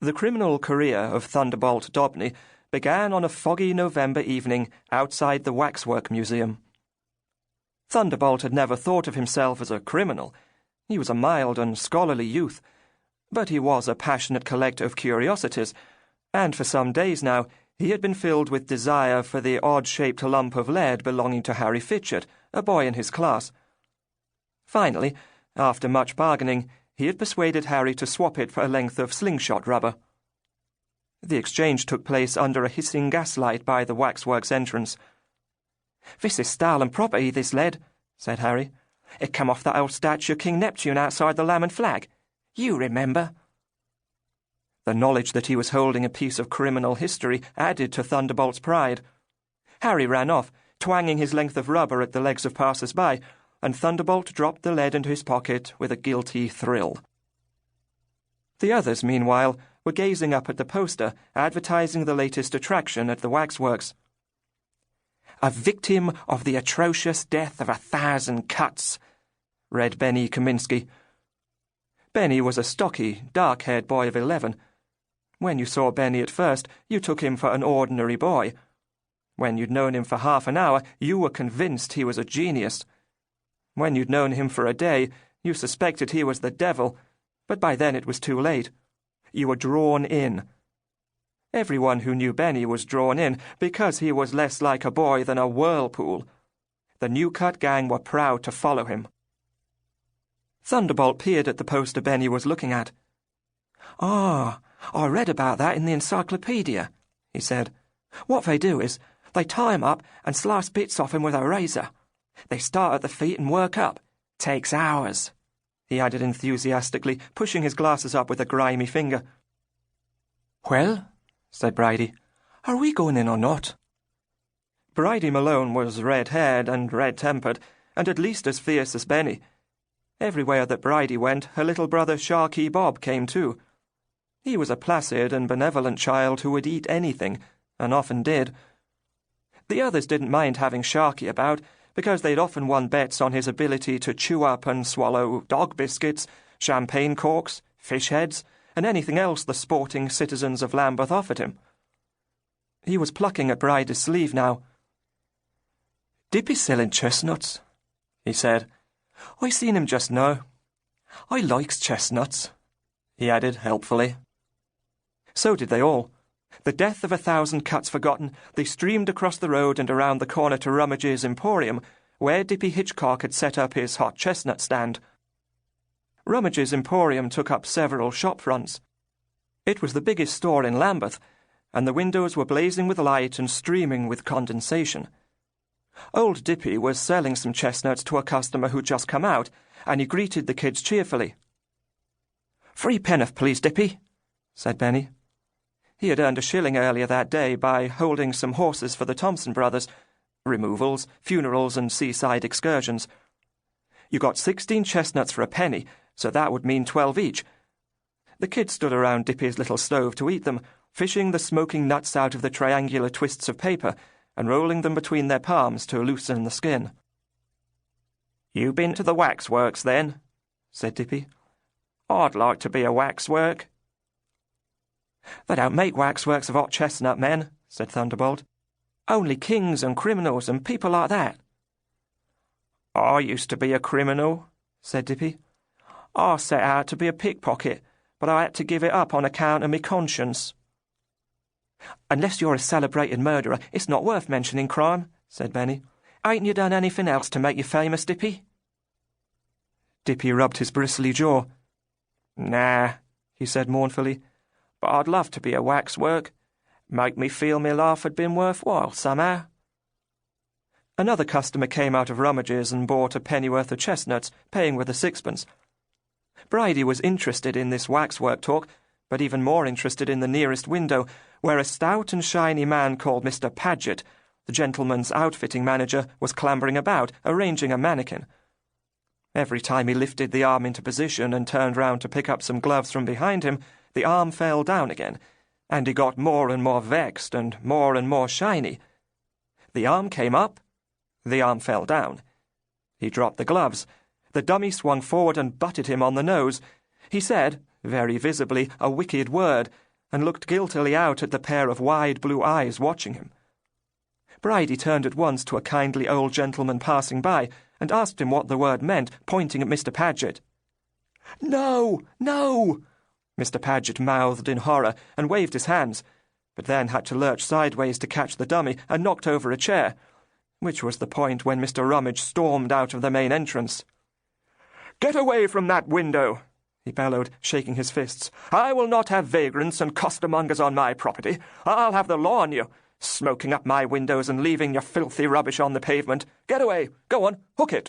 The criminal career of Thunderbolt Dobney began on a foggy November evening outside the Waxwork Museum. Thunderbolt had never thought of himself as a criminal. He was a mild and scholarly youth, but he was a passionate collector of curiosities, and for some days now he had been filled with desire for the odd-shaped lump of lead belonging to Harry Fitchett, a boy in his class. Finally, after much bargaining, he had persuaded Harry to swap it for a length of slingshot rubber. The exchange took place under a hissing gaslight by the waxworks entrance. "This is stolen property, this lead," said Harry. "It came off that old statue of King Neptune outside the Lamb and Flag. You remember." The knowledge that he was holding a piece of criminal history added to Thunderbolt's pride. Harry ran off, twanging his length of rubber at the legs of passers-by, and Thunderbolt dropped the lead into his pocket with a guilty thrill. The others, meanwhile, were gazing up at the poster advertising the latest attraction at the waxworks. "A victim of the atrocious death of 1,000 cuts," read Benny Kaminsky. Benny was a stocky, dark-haired boy of 11. When you saw Benny at first, you took him for an ordinary boy. When you'd known him for half an hour, you were convinced he was a genius. When you'd known him for a day, you suspected he was the devil, but by then it was too late. You were drawn in. Everyone who knew Benny was drawn in because he was less like a boy than a whirlpool. The New-Cut gang were proud to follow him. Thunderbolt peered at the poster Benny was looking at. "Ah, I read about that in the encyclopedia," he said. "What they do is, they tie him up and slice bits off him with a razor. They start at the feet and work up. Takes hours," he added enthusiastically, pushing his glasses up with a grimy finger. "Well," said Bridie, "are we going in or not?" Bridie Malone was red-haired and red-tempered, and at least as fierce as Benny. Everywhere that Bridie went, her little brother Sharky Bob came too. He was a placid and benevolent child who would eat anything, and often did. The others didn't mind having Sharky about, because they'd often won bets on his ability to chew up and swallow dog biscuits, champagne corks, fish heads, and anything else the sporting citizens of Lambeth offered him. He was plucking at Bridie's sleeve now. "Dippy's selling chestnuts," he said. "I seen him just now. I likes chestnuts," he added helpfully. So did they all. The death of 1,000 cuts forgotten, they streamed across the road and around the corner to Rummage's Emporium, where Dippy Hitchcock had set up his hot chestnut stand. Rummage's Emporium took up several shop fronts. It was the biggest store in Lambeth, and the windows were blazing with light and streaming with condensation. Old Dippy was selling some chestnuts to a customer who'd just come out, and he greeted the kids cheerfully. "Free penn'orth, please, Dippy," said Benny. He had earned a shilling earlier that day by holding some horses for the Thompson brothers, removals, funerals, and seaside excursions. You got 16 chestnuts for a penny, so that would mean 12 each. The kids stood around Dippy's little stove to eat them, fishing the smoking nuts out of the triangular twists of paper and rolling them between their palms to loosen the skin. "You been to the waxworks, then?" said Dippy. "I'd like to be a waxwork." "They don't make waxworks of hot chestnut men," said Thunderbolt. "Only kings and criminals and people like that." "I used to be a criminal," said Dippy. "I set out to be a pickpocket, but I had to give it up on account of me conscience." "Unless you're a celebrated murderer, it's not worth mentioning crime," said Benny. "Ain't you done anything else to make you famous, Dippy?" Dippy rubbed his bristly jaw. "Nah," he said mournfully. "But I'd love to be a waxwork. Make me feel me life had been worthwhile somehow." Another customer came out of Rummage's and bought a pennyworth of chestnuts, paying with a sixpence. Bridie was interested in this waxwork talk, but even more interested in the nearest window, where a stout and shiny man called Mr. Paget, the gentleman's outfitting manager, was clambering about, arranging a mannequin. Every time he lifted the arm into position and turned round to pick up some gloves from behind him, the arm fell down again, and he got more and more vexed and more shiny. The arm came up, the arm fell down. He dropped the gloves. The dummy swung forward and butted him on the nose. He said, very visibly, a wicked word, and looked guiltily out at the pair of wide blue eyes watching him. Bridie turned at once to a kindly old gentleman passing by and asked him what the word meant, pointing at Mr. Paget. "No, no!" Mr. Paget mouthed in horror and waved his hands, but then had to lurch sideways to catch the dummy and knocked over a chair, which was the point when Mr. Rummage stormed out of the main entrance. "Get away from that window!" he bellowed, shaking his fists. "I will not have vagrants and costermongers on my property. I'll have the law on you, smoking up my windows and leaving your filthy rubbish on the pavement. Get away! Go on, hook it!"